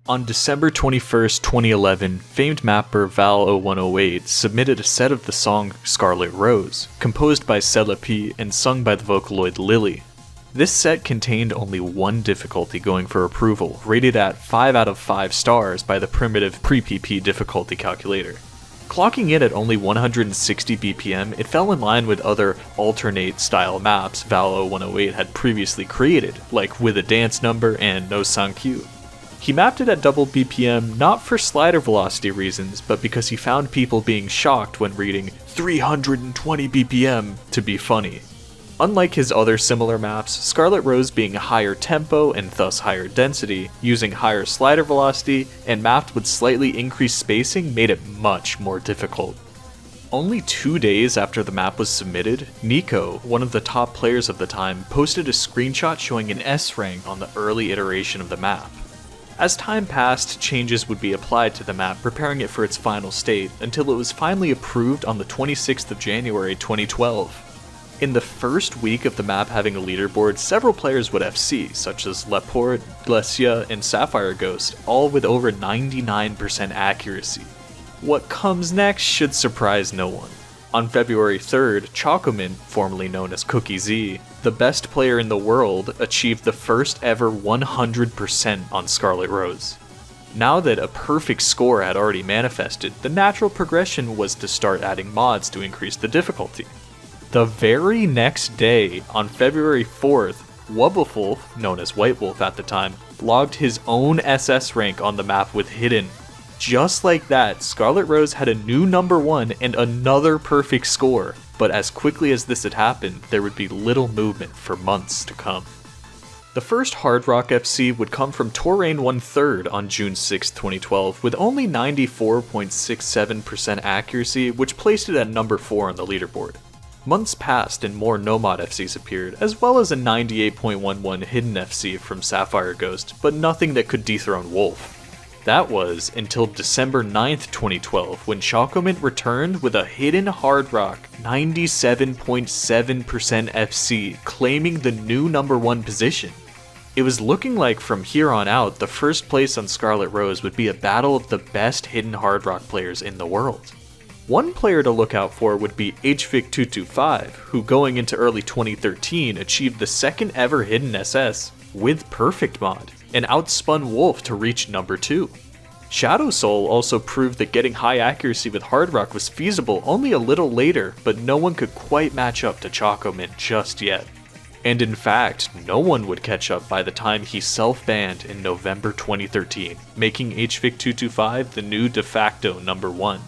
On December 21st, 2011, famed mapper Val0108 submitted a set of the song Scarlet Rose, composed by P and sung by the Vocaloid Lily. This set contained only one difficulty going for approval, rated at 5 out of 5 stars by the primitive pre-PP difficulty calculator. Clocking in at only 160 BPM, it fell in line with other alternate-style maps Val0108 had previously created, like With a Dance Number and No Sankyu. He mapped it at double BPM not for slider velocity reasons, but because he found people being shocked when reading 320 BPM to be funny. Unlike his other similar maps, Scarlet Rose being higher tempo and thus higher density, using higher slider velocity, and mapped with slightly increased spacing made it much more difficult. Only 2 days after the map was submitted, Nico, one of the top players of the time, posted a screenshot showing an S rank on the early iteration of the map. As time passed, changes would be applied to the map, preparing it for its final state, until it was finally approved on the 26th of January 2012. In the first week of the map having a leaderboard, several players would FC, such as Leaderboard, Glacia, and Sapphire Ghost, all with over 99% accuracy. What comes next should surprise no one. On February 3rd, Chocomint, formerly known as Cookie Z, the best player in the world, achieved the first ever 100% on Scarlet Rose. Now that a perfect score had already manifested, the natural progression was to start adding mods to increase the difficulty. The very next day, on February 4th, Wubblewolf, known as White Wolf at the time, logged his own SS rank on the map with Hidden. Just like that, Scarlet Rose had a new number 1 and another perfect score, but as quickly as this had happened, there would be little movement for months to come. The first Hard Rock FC would come from Touraine 1/3 on June 6, 2012, with only 94.67% accuracy, which placed it at number 4 on the leaderboard. Months passed and more No-Mod FCs appeared, as well as a 98.11 Hidden FC from Sapphire Ghost, but nothing that could dethrone Wolf. That was until December 9th, 2012, when Chocomint returned with a Hidden Hard Rock 97.7% FC, claiming the new number 1 position. It was looking like from here on out, the first place on Scarlet Rose would be a battle of the best Hidden Hard Rock players in the world. One player to look out for would be HVIC225, who going into early 2013 achieved the second ever Hidden SS with Perfect Mod, and outspun Wolf to reach number 2. Shadow Soul also proved that getting high accuracy with Hard Rock was feasible only a little later, but no one could quite match up to Chocomint just yet. And in fact, no one would catch up by the time he self-banned in November 2013, making HVIC225 the new de facto number 1.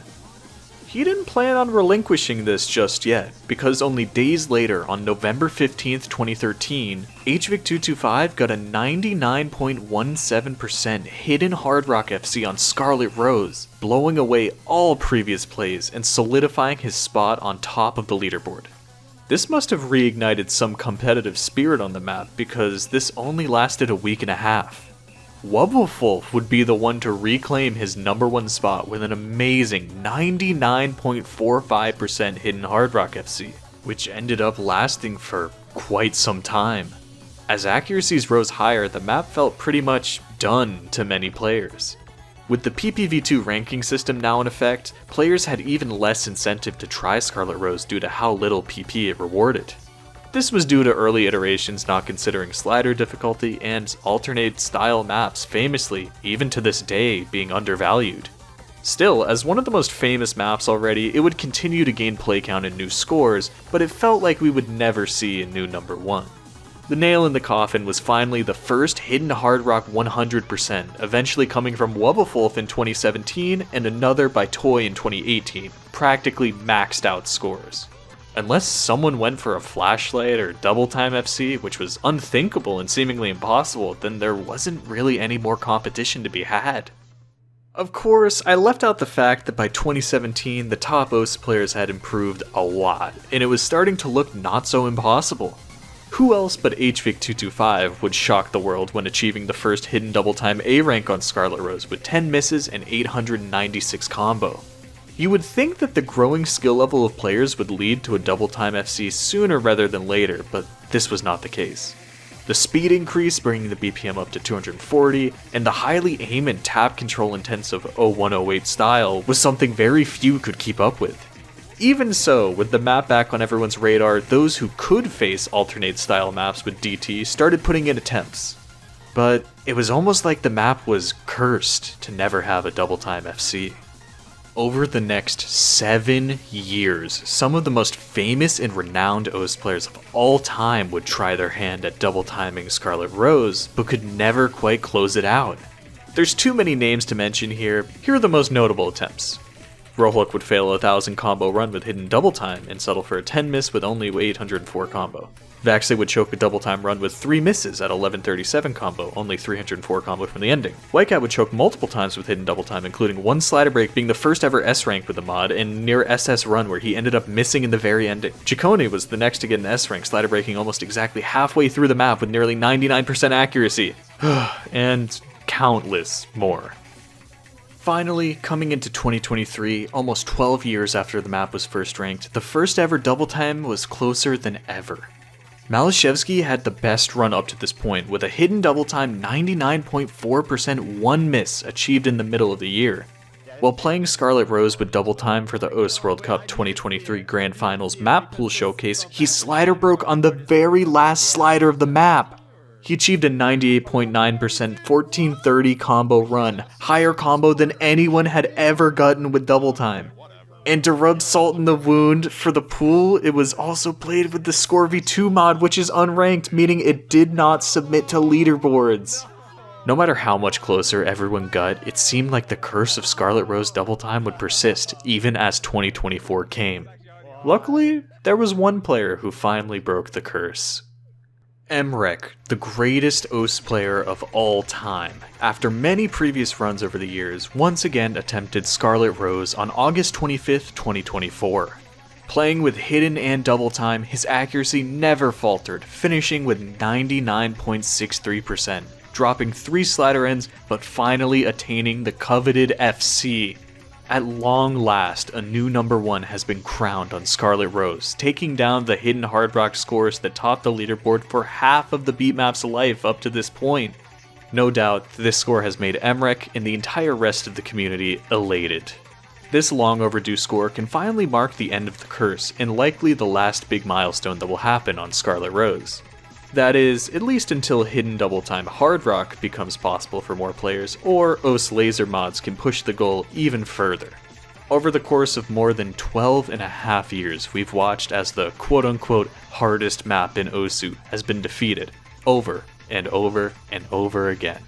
He didn't plan on relinquishing this just yet, because only days later, on November 15th, 2013, HVIC225 got a 99.17% Hidden Hard Rock FC on Scarlet Rose, blowing away all previous plays and solidifying his spot on top of the leaderboard. This must have reignited some competitive spirit on the map, because this only lasted a week and a half. Wubblewolf would be the one to reclaim his number 1 spot with an amazing 99.45% Hidden Hard Rock FC, which ended up lasting for quite some time. As accuracies rose higher, the map felt pretty much done to many players. With the PPV2 ranking system now in effect, players had even less incentive to try Scarlet Rose due to how little PP it rewarded. This was due to early iterations not considering slider difficulty and alternate style maps famously, even to this day, being undervalued. Still, as one of the most famous maps already, it would continue to gain play count and new scores, but it felt like we would never see a new number 1. The nail in the coffin was finally the first Hidden Hard Rock 100%, eventually coming from Wubblewolf in 2017 and another by Toy in 2018, practically maxed out scores. Unless someone went for a flashlight or double time FC, which was unthinkable and seemingly impossible, then there wasn't really any more competition to be had. Of course, I left out the fact that by 2017, the top OS players had improved a lot, and it was starting to look not so impossible. Who else but HVIC225 would shock the world when achieving the first hidden double time A rank on Scarlet Rose with 10 misses and 896 combo? You would think that the growing skill level of players would lead to a double time FC sooner rather than later, but this was not the case. The The speed increase, bringing the BPM up to 240, and the highly aim and tap control intensive 0108 style was something very few could keep up with. Even so, with the map back on everyone's radar, those who could face alternate style maps with DT started putting in attempts. But it was almost like the map was cursed to never have a double time FC. Over the next 7 years, some of the most famous and renowned OS players of all time would try their hand at double timing Scarlet Rose, but could never quite close it out. There's too many names to mention here. Here are the most notable attempts. Rohulk would fail a 1000 combo run with hidden double time and settle for a 10 miss with only 804 combo. Vaxley would choke a double time run with 3 misses at 1137 combo, only 304 combo from the ending. Whitecat would choke multiple times with hidden double time, including one slider break being the first ever S rank with the mod, and near SS run where he ended up missing in the very ending. Chikone was the next to get an S rank, slider breaking almost exactly halfway through the map with nearly 99% accuracy. And countless more. Finally, coming into 2023, almost 12 years after the map was first ranked, the first ever double time was closer than ever. Malashevsky had the best run up to this point, with a hidden double time 99.4% one miss achieved in the middle of the year. While playing Scarlet Rose with double time for the OS World Cup 2023 Grand Finals map pool showcase, he slider broke on the very last slider of the map. He achieved a 98.9% 1430 combo run, higher combo than anyone had ever gotten with double time. And to rub salt in the wound, for the pool, it was also played with the Score V2 mod, which is unranked, meaning it did not submit to leaderboards. No matter how much closer everyone got, it seemed like the curse of Scarlet Rose double time would persist, even as 2024 came. Luckily, there was one player who finally broke the curse. Emrek, the greatest OS player of all time, after many previous runs over the years, once again attempted Scarlet Rose on August 25th, 2024. Playing with hidden and double time, his accuracy never faltered, finishing with 99.63%, dropping 3 slider ends, but finally attaining the coveted FC. At long last, a new number 1 has been crowned on Scarlet Rose, taking down the hidden hard rock scores that topped the leaderboard for half of the beatmap's life up to this point. No doubt, this score has made Emrek and the entire rest of the community elated. This long overdue score can finally mark the end of the curse, and likely the last big milestone that will happen on Scarlet Rose. That is, at least until hidden double time hard rock becomes possible for more players, or OS laser mods can push the goal even further. Over the course of more than 12.5 years, we've watched as the quote-unquote hardest map in OSU has been defeated over and over and over again.